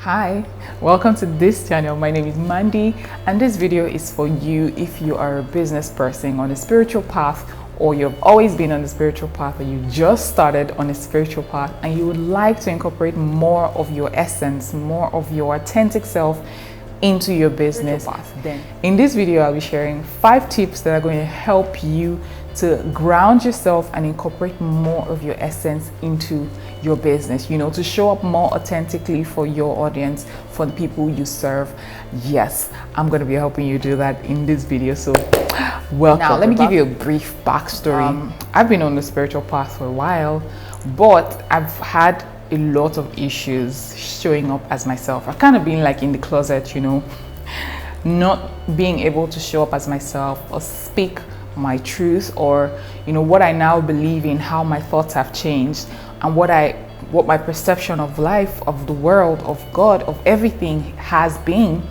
Hi, welcome to this channel. My name is Mandy, and this video is for you if you are a business person on a spiritual path, or you've always been on the spiritual path, or you just started on a spiritual path and you would like to incorporate more of your essence, more of your authentic self into your business path. Then in this video I'll be sharing 5 tips that are going to help you to ground yourself and incorporate more of your essence into your business, to show up more authentically for your audience, for the people you serve. Yes, I'm going to be helping you do that in this video, so welcome. Now let me give you a brief backstory. I've been on the spiritual path for a while, but I've had a lot of issues showing up as myself. I've kind of been like in the closet, not being able to show up as myself or speak my truth, or what I now believe in, how my thoughts have changed, and what my perception of life, of the world, of God, of everything has been.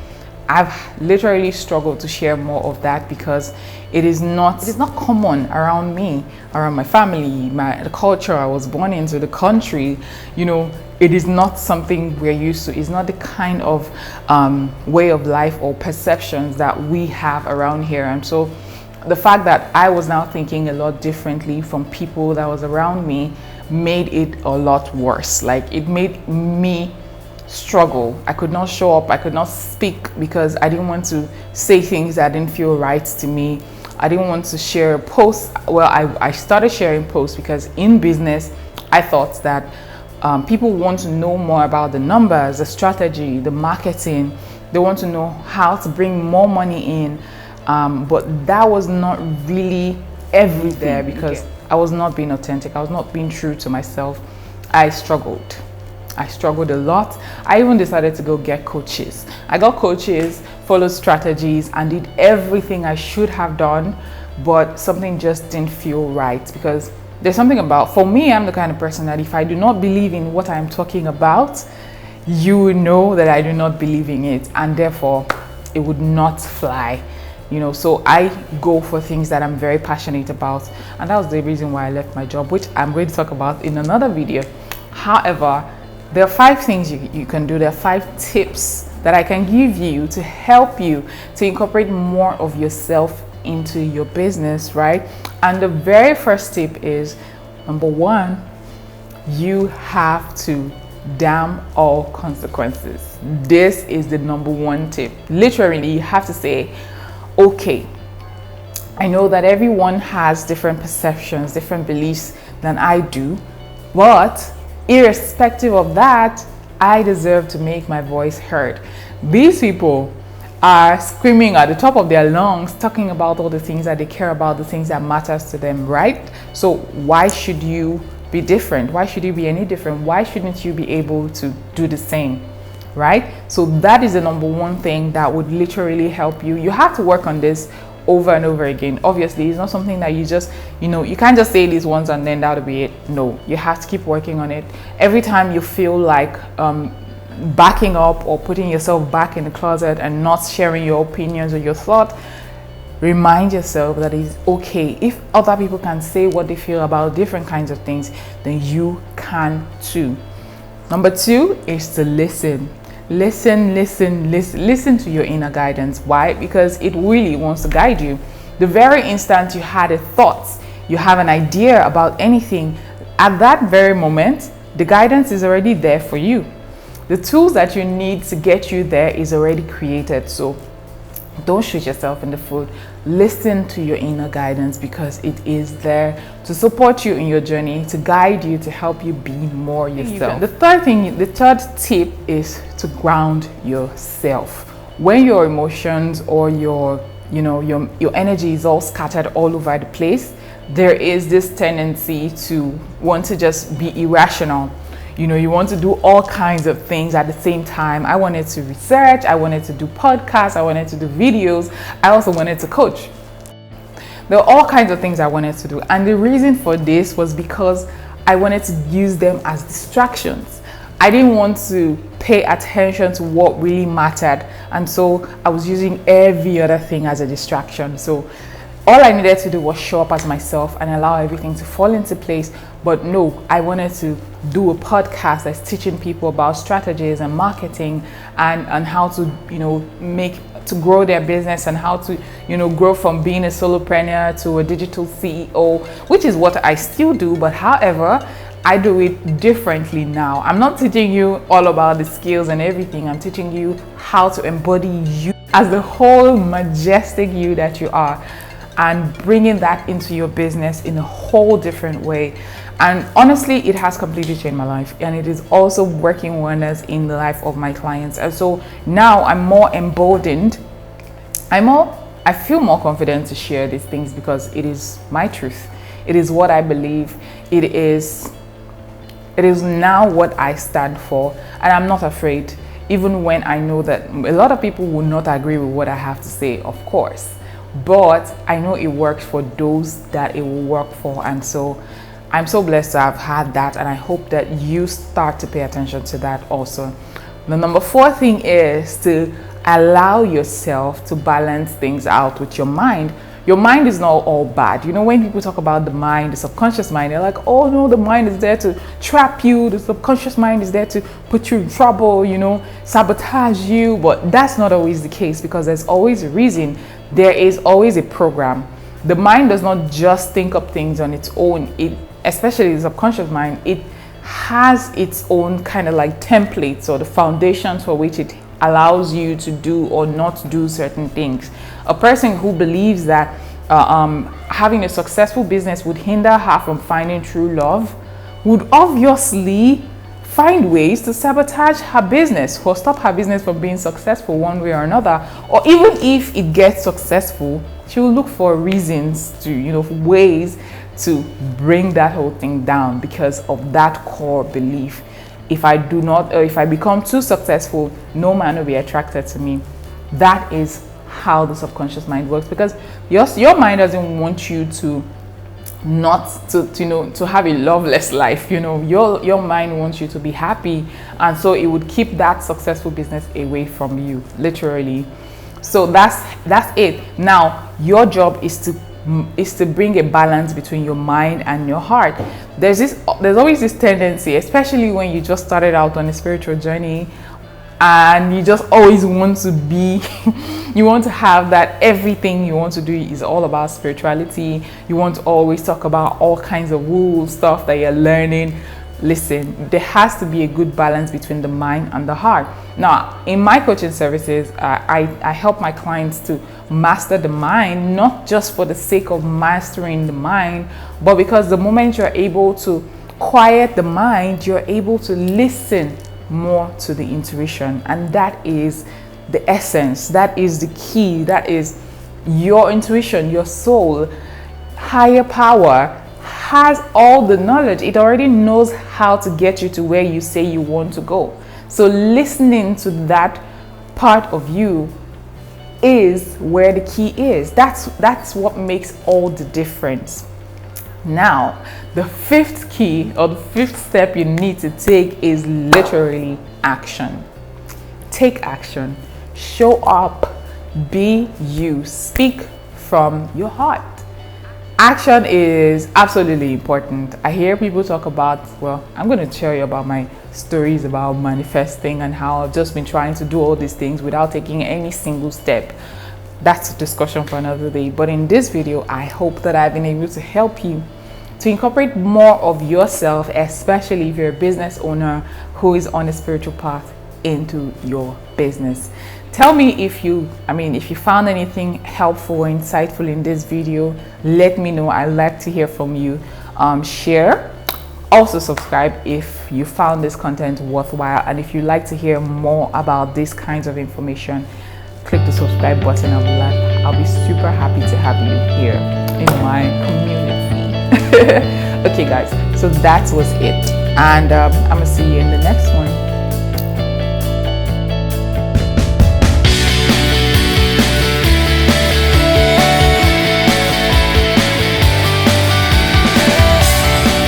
I've literally struggled to share more of that because it is not common around me, around my family, the culture I was born into, the country. It is not something we're used to. It's not the kind of way of life or perceptions that we have around here. And so the fact that I was now thinking a lot differently from people that was around me made it a lot worse. Like, it made me struggle. I could not show up, I could not speak because I didn't want to say things that didn't feel right to me. I didn't want to share posts. Well, I started sharing posts because in business I thought that people want to know more about the numbers, the strategy, the marketing. They want to know how to bring more money in, but that was not really everything there, because I was not being authentic. I was not being true to myself. I struggled a lot. I even decided to go get coaches. I got coaches, followed strategies, and did everything I should have done, but something just didn't feel right. Because there's something about, for me, I'm the kind of person that if I do not believe in what I'm talking about, you know that I do not believe in it, and therefore it would not fly. So I go for things that I'm very passionate about, and that was the reason why I left my job, which I'm going to talk about in another video. However, there are 5 things you can do. There are 5 tips that I can give you to help you to incorporate more of yourself into your business, right? And the very first tip is, number 1, you have to damn all consequences. This is the number 1 tip. Literally, you have to say, okay, I know that everyone has different perceptions, different beliefs than I do, but irrespective of that, I deserve to make my voice heard. These people are screaming at the top of their lungs, talking about all the things that they care about, the things that matters to them, right? So why should you be different? Why should you be any different? Why shouldn't you be able to do the same? Right? So that is the number 1 thing that would literally help you. You have to work on this over and over again. Obviously, it's not something that you just, you can't just say this once and then that'll be it. No, you have to keep working on it. Every time you feel like backing up or putting yourself back in the closet and not sharing your opinions or your thought, remind yourself that it's okay. If other people can say what they feel about different kinds of things, then you can too. Number 2 is to listen. Listen to your inner guidance. Why? Because it really wants to guide you. The very instant you had a thought, you have an idea about anything, at that very moment, the guidance is already there for you. The tools that you need to get you there is already created. So don't shoot yourself in the foot. Listen to your inner guidance, because it is there to support you in your journey, to guide you, to help you be more yourself. The third tip is to ground yourself. When your emotions or your energy is all scattered all over the place, there is this tendency to want to just be irrational. You want to do all kinds of things at the same time. I wanted to research, I wanted to do podcasts, I wanted to do videos, I also wanted to coach. There are all kinds of things I wanted to do. And the reason for this was because I wanted to use them as distractions. I didn't want to pay attention to what really mattered. And so I was using every other thing as a distraction. So all I needed to do was show up as myself and allow everything to fall into place. But no, I wanted to do a podcast that's teaching people about strategies and marketing and how to, to grow their business and how to, grow from being a solopreneur to a digital CEO, which is what I still do. But however, I do it differently now. I'm not teaching you all about the skills and everything. I'm teaching you how to embody you as the whole majestic you that you are, and bringing that into your business in a whole different way. And honestly, it has completely changed my life, and it is also working wonders in the life of my clients. And so now I'm more emboldened. I feel more confident to share these things because it is my truth. It is what I believe. It is now what I stand for, and I'm not afraid, even when I know that a lot of people will not agree with what I have to say, of course. But I know it works for those that it will work for. And so I'm so blessed to have had that, and I hope that you start to pay attention to that also. The number 4 thing is to allow yourself to balance things out with your mind. Your mind is not all bad. When people talk about the mind, the subconscious mind, they're like, oh no, the mind is there to trap you. The subconscious mind is there to put you in trouble, sabotage you. But that's not always the case, because there's always a reason. There is always a program. The mind does not just think up things on its own. Especially the subconscious mind, it has its own kind of like templates or the foundations for which it allows you to do or not do certain things. A person who believes that having a successful business would hinder her from finding true love would obviously find ways to sabotage her business or stop her business from being successful one way or another. Or even if it gets successful, she will look for reasons to, ways to bring that whole thing down because of that core belief. If I become too successful, no man will be attracted to me. That is how the subconscious mind works, because your mind doesn't want you to to have a loveless life. Your mind wants you to be happy, and so it would keep that successful business away from you, literally. So that's it. Now your job is to bring a balance between your mind and your heart. There's always this tendency, especially when you just started out on a spiritual journey, and you just always want to be you want to have that everything you want to do is all about spirituality. You want to always talk about all kinds of woo stuff that you're learning. Listen, there has to be a good balance between the mind and the heart. Now, in my coaching services, I help my clients to master the mind, not just for the sake of mastering the mind, but because the moment you're able to quiet the mind, you're able to listen more to the intuition. And that is the essence, that is the key, that is your intuition, your soul, higher power has all the knowledge. It already knows how to get you to where you say you want to go. So listening to that part of you is where the key is. That's what makes all the difference. Now, the 5th key, or the 5th step you need to take, is literally action. Take action. Show up. Be you. Speak from your heart. Action is absolutely important. I hear people talk about, I'm going to tell you about my stories about manifesting and how I've just been trying to do all these things without taking any single step. That's a discussion for another day. But in this video, I hope that I've been able to help you to incorporate more of yourself, especially if you're a business owner who is on a spiritual path, into your business. Tell me if you found anything helpful or insightful in this video. Let me know. I'd like to hear from you. Share. Also subscribe if you found this content worthwhile, and if you'd like to hear more about these kinds of information, click the subscribe button. I'll be super happy to have you here in my community. Okay guys, so that was it, and I'm gonna see you in the next one.